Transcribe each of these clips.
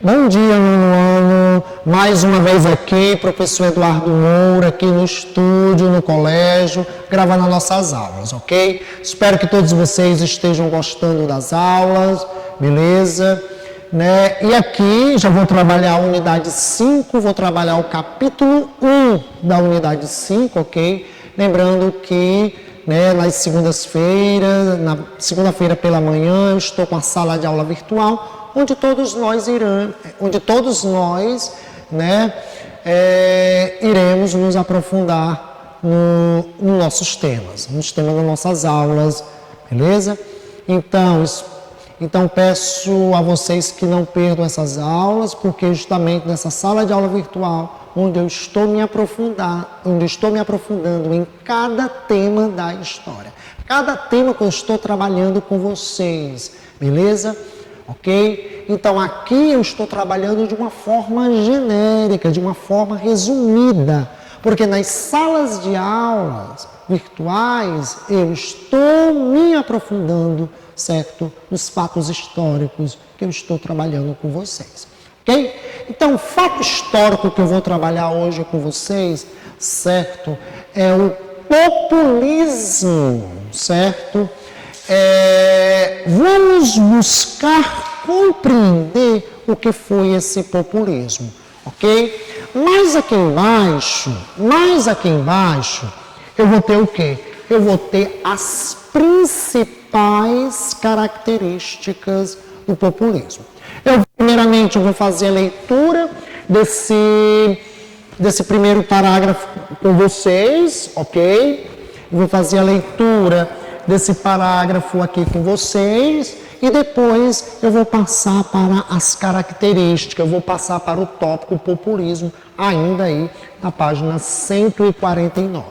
Bom dia, nono ano. Mais uma vez aqui, professor Eduardo Moura, aqui no estúdio, no colégio, gravando as nossas aulas, ok? Espero que todos vocês estejam gostando das aulas, beleza? Né? E aqui já vou trabalhar a unidade 5, vou trabalhar o capítulo 1 da unidade 5, ok? Lembrando que nas segundas-feiras, na segunda-feira pela manhã, eu estou com a sala de aula virtual, onde todos nós iremos nos aprofundar nos nossos temas, nos temas das nossas aulas, beleza? Então peço a vocês que não perdam essas aulas, porque justamente nessa sala de aula virtual, onde eu estou me aprofundando em cada tema da história, cada tema que eu estou trabalhando com vocês, beleza? Ok? Então aqui eu estou trabalhando de uma forma genérica, de uma forma resumida, porque nas salas de aulas virtuais eu estou me aprofundando, certo? Nos fatos históricos que eu estou trabalhando com vocês, ok? Então o fato histórico que eu vou trabalhar hoje com vocês, certo? É o populismo, certo? Vamos buscar compreender o que foi esse populismo, ok? Mais aqui embaixo, eu vou ter o quê? Eu vou ter as principais características do populismo. Primeiramente, eu vou fazer a leitura desse primeiro parágrafo com vocês, ok? Eu vou fazer a leitura desse parágrafo aqui com vocês e depois eu vou passar para as características, eu vou passar para o tópico populismo, ainda aí na página 149.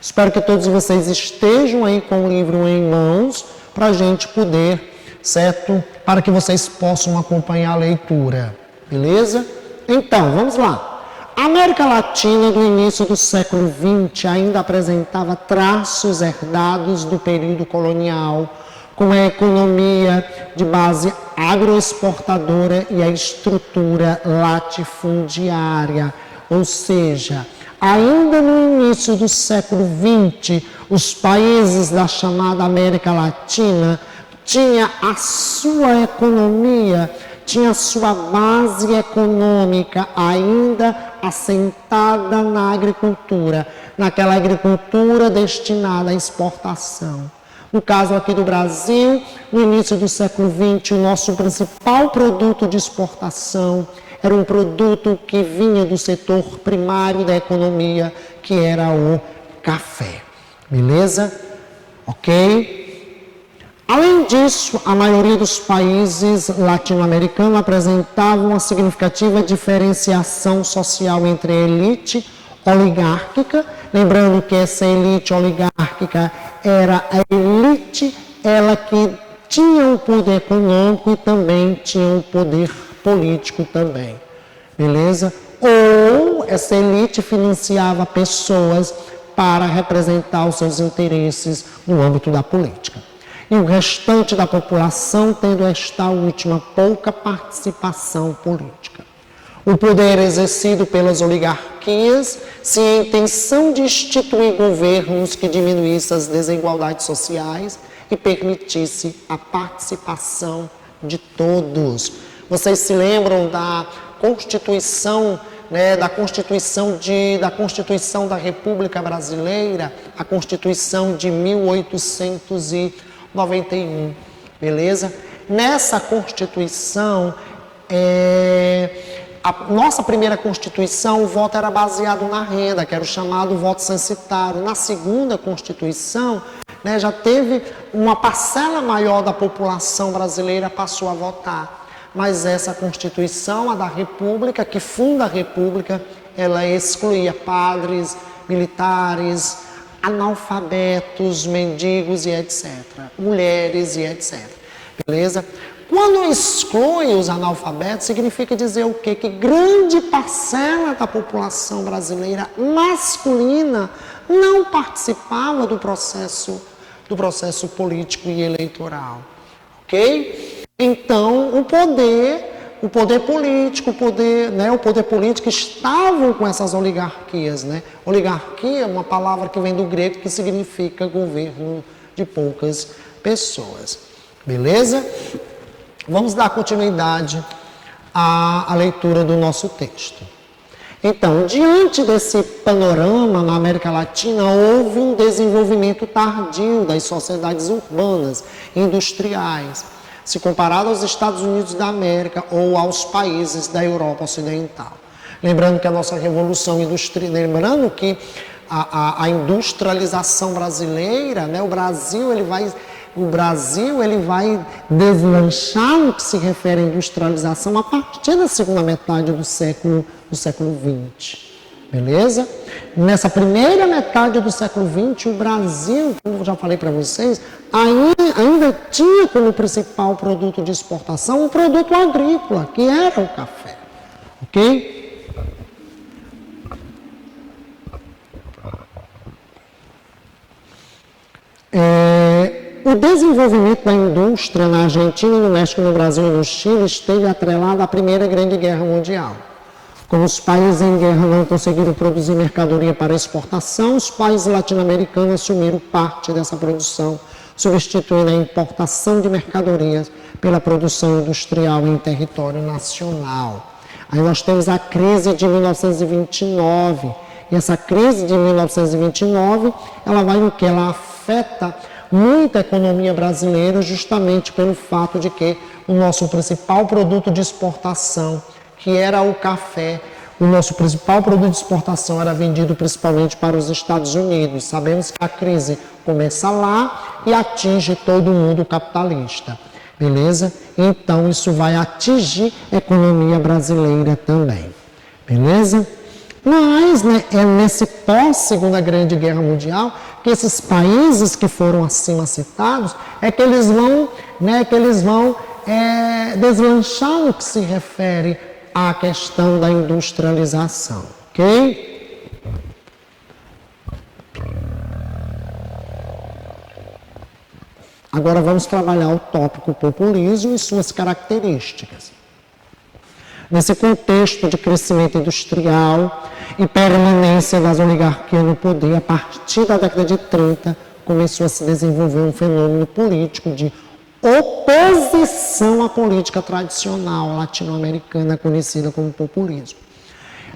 Espero que todos vocês estejam aí com o livro em mãos para a gente poder, certo? Para que vocês possam acompanhar a leitura, beleza? Então, vamos lá. A América Latina do início do século XX ainda apresentava traços herdados do período colonial, com a economia de base agroexportadora e a estrutura latifundiária, ou seja, ainda no início do século XX, os países da chamada América Latina tinham a sua economia, tinha a sua base econômica ainda assentada na agricultura, naquela agricultura destinada à exportação. No caso aqui do Brasil, no início do século XX, o nosso principal produto de exportação era um produto que vinha do setor primário da economia, que era o café. Beleza? Ok? Além disso, a maioria dos países latino-americanos apresentavam uma significativa diferenciação social entre a elite oligárquica, lembrando que essa elite oligárquica era a elite, ela que tinha o poder econômico e também tinha o poder político também, beleza? Ou essa elite financiava pessoas para representar os seus interesses no âmbito da política. E o restante da população tendo esta última pouca participação política. O poder exercido pelas oligarquias, sem a intenção de instituir governos que diminuíssem as desigualdades sociais e permitisse a participação de todos. Vocês se lembram da Constituição, da Constituição da República Brasileira, a Constituição de 1891, beleza? Nessa Constituição, a nossa primeira Constituição, o voto era baseado na renda, que era o chamado voto censitário. Na segunda Constituição, já teve uma parcela maior da população brasileira passou a votar. Mas essa Constituição, a da República, que funda a República, ela excluía padres, militares, analfabetos, mendigos e etc. Mulheres e etc. Beleza? Quando exclui os analfabetos, significa dizer o quê? Que grande parcela da população brasileira masculina não participava do processo político e eleitoral. Ok? Então, o poder o poder político, o poder político estavam com essas oligarquias, né? Oligarquia é uma palavra que vem do grego que significa governo de poucas pessoas. Beleza? Vamos dar continuidade à leitura do nosso texto. Então, diante desse panorama na América Latina, houve um desenvolvimento tardio das sociedades urbanas, industriais, se comparado aos Estados Unidos da América ou aos países da Europa Ocidental. Lembrando que a nossa revolução industrial, lembrando que a industrialização brasileira, né, o Brasil ele vai deslanchar no que se refere à industrialização a partir da segunda metade do século XX. Beleza? Nessa primeira metade do século XX, o Brasil, como eu já falei para vocês, ainda tinha como principal produto de exportação um produto agrícola, que era o café. Ok? O desenvolvimento da indústria na Argentina, no México, no Brasil e no Chile esteve atrelado à Primeira Grande Guerra Mundial. Como os países em guerra não conseguiram produzir mercadoria para exportação, os países latino-americanos assumiram parte dessa produção, substituindo a importação de mercadorias pela produção industrial em território nacional. Aí nós temos a crise de 1929. E essa crise de 1929, ela vai no que? Ela afeta muito a economia brasileira justamente pelo fato de que o nosso principal produto de exportação, que era o café, o nosso principal produto de exportação era vendido principalmente para os Estados Unidos. Sabemos que a crise começa lá e atinge todo mundo capitalista, beleza? Então isso vai atingir a economia brasileira também, beleza? Mas, né, é nesse pós-Segunda Grande Guerra Mundial que esses países que foram acima citados, que eles vão deslanchar no que se refere à questão da industrialização, ok? Agora vamos trabalhar o tópico populismo e suas características. Nesse contexto de crescimento industrial e permanência das oligarquias no poder, a partir da década de 30, começou a se desenvolver um fenômeno político de oposição à política tradicional latino-americana, conhecida como populismo.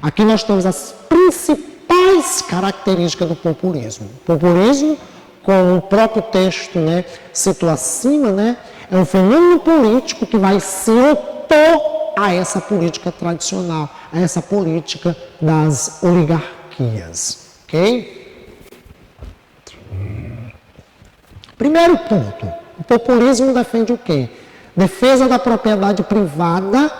Aqui nós temos as principais características do populismo. O populismo, como o próprio texto, né, citou acima, né, é um fenômeno político que vai se opor a essa política tradicional, a essa política das oligarquias, ok? Primeiro ponto, o populismo defende o quê? Defesa da propriedade privada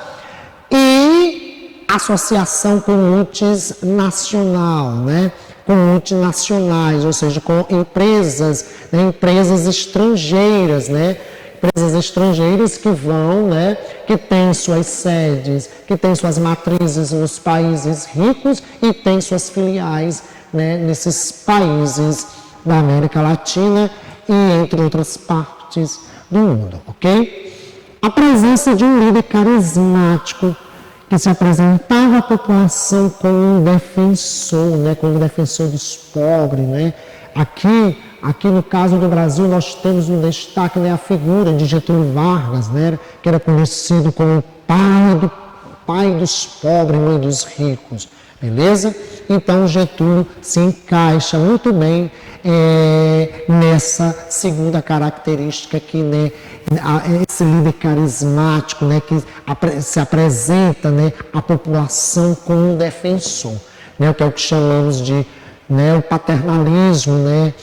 e associação com multinacional, né? Com multinacionais, ou seja, com empresas, né? Empresas estrangeiras, né? Empresas estrangeiras que vão, né, que têm suas sedes, que têm suas matrizes nos países ricos e têm suas filiais, né, nesses países da América Latina e entre outras partes do mundo, ok? A presença de um líder carismático que se apresentava à população como um defensor, né, como um defensor dos pobres, né? Aqui no caso do Brasil nós temos um destaque, né, a figura de Getúlio Vargas, né, que era conhecido como pai dos pobres, mãe dos ricos, beleza? Então Getúlio se encaixa muito bem nessa segunda característica aqui, né, esse líder carismático, né, que se apresenta, né, à população como um defensor, né, que é o que chamamos de, né, o paternalismo, né,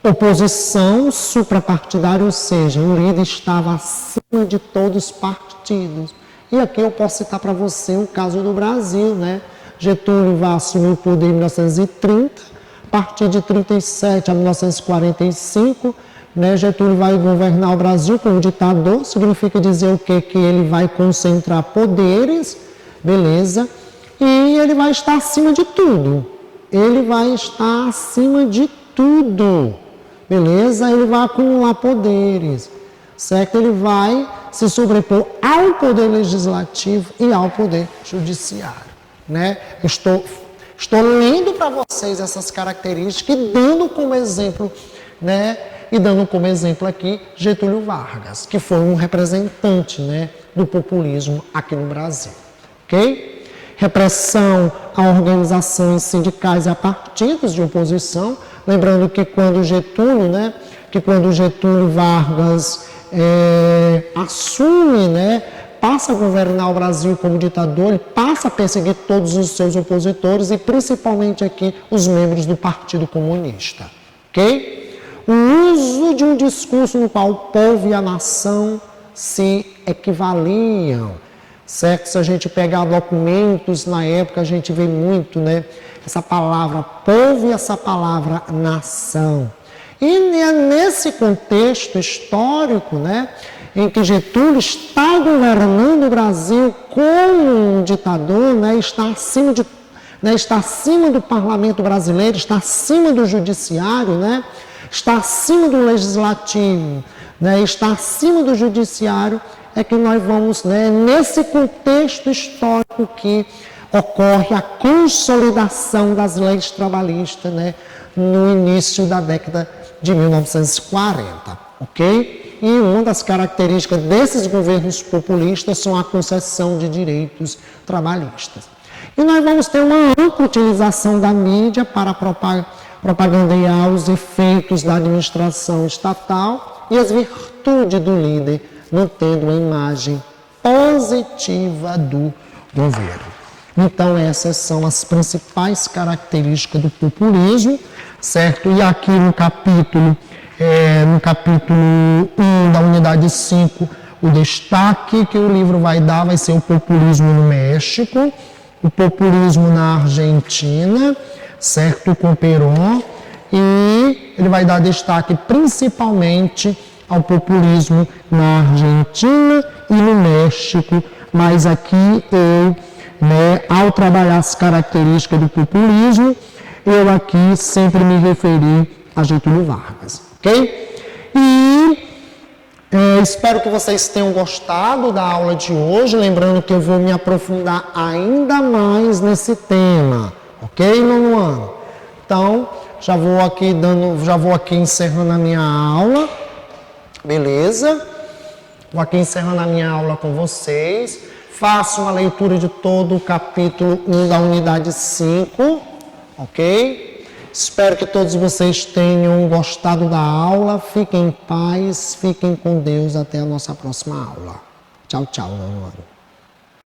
oposição suprapartidária, ou seja, o líder estava acima de todos os partidos. E aqui eu posso citar para você o caso do Brasil, né? Getúlio vai assumir o poder em 1930, a partir de 1937 a 1945, né? Getúlio vai governar o Brasil como ditador, significa dizer o quê? Que ele vai concentrar poderes, beleza? E ele vai estar acima de tudo. Ele vai estar acima de tudo. Beleza? Ele vai acumular poderes, certo? Ele vai se sobrepor ao poder legislativo e ao poder judiciário, né? Estou lendo para vocês essas características e dando como exemplo, né? E dando como exemplo aqui Getúlio Vargas, que foi um representante, né, do populismo aqui no Brasil, ok? Repressão a organizações sindicais e a partidos de oposição, lembrando que quando Getúlio Vargas assume, né, passa a governar o Brasil como ditador, ele passa a perseguir todos os seus opositores e principalmente aqui os membros do Partido Comunista, ok? O uso de um discurso no qual o povo e a nação se equivaliam, certo? Se a gente pegar documentos na época, a gente vê muito, né, essa palavra povo e essa palavra nação. E é nesse contexto histórico, né, em que Getúlio está governando o Brasil como um ditador, né, está acima do parlamento brasileiro, está acima do judiciário, né, está acima do legislativo, né, está acima do judiciário, é que nós vamos, né, nesse contexto histórico que ocorre a consolidação das leis trabalhistas, né, no início da década de 1940, ok? E uma das características desses governos populistas são a concessão de direitos trabalhistas. E nós vamos ter uma ampla utilização da mídia para propagandear os efeitos da administração estatal e as virtudes do líder, mantendo uma imagem positiva do governo. Então, essas são as principais características do populismo, certo? E aqui no capítulo 1 da unidade 5, o destaque que o livro vai dar vai ser o populismo no México, o populismo na Argentina, certo? Com Perón, e ele vai dar destaque principalmente ao populismo na Argentina e no México, mas aqui eu, né, ao trabalhar as características do populismo, eu aqui sempre me referi a Getúlio Vargas, ok? E espero que vocês tenham gostado da aula de hoje, lembrando que eu vou me aprofundar ainda mais nesse tema, ok, nono ano? Então, já vou aqui encerrando a minha aula, beleza? Vou aqui encerrando a minha aula com vocês. Faço uma leitura de todo o capítulo 1 da unidade 5, ok? Espero que todos vocês tenham gostado da aula. Fiquem em paz, fiquem com Deus. Até a nossa próxima aula. Tchau, tchau, nono ano.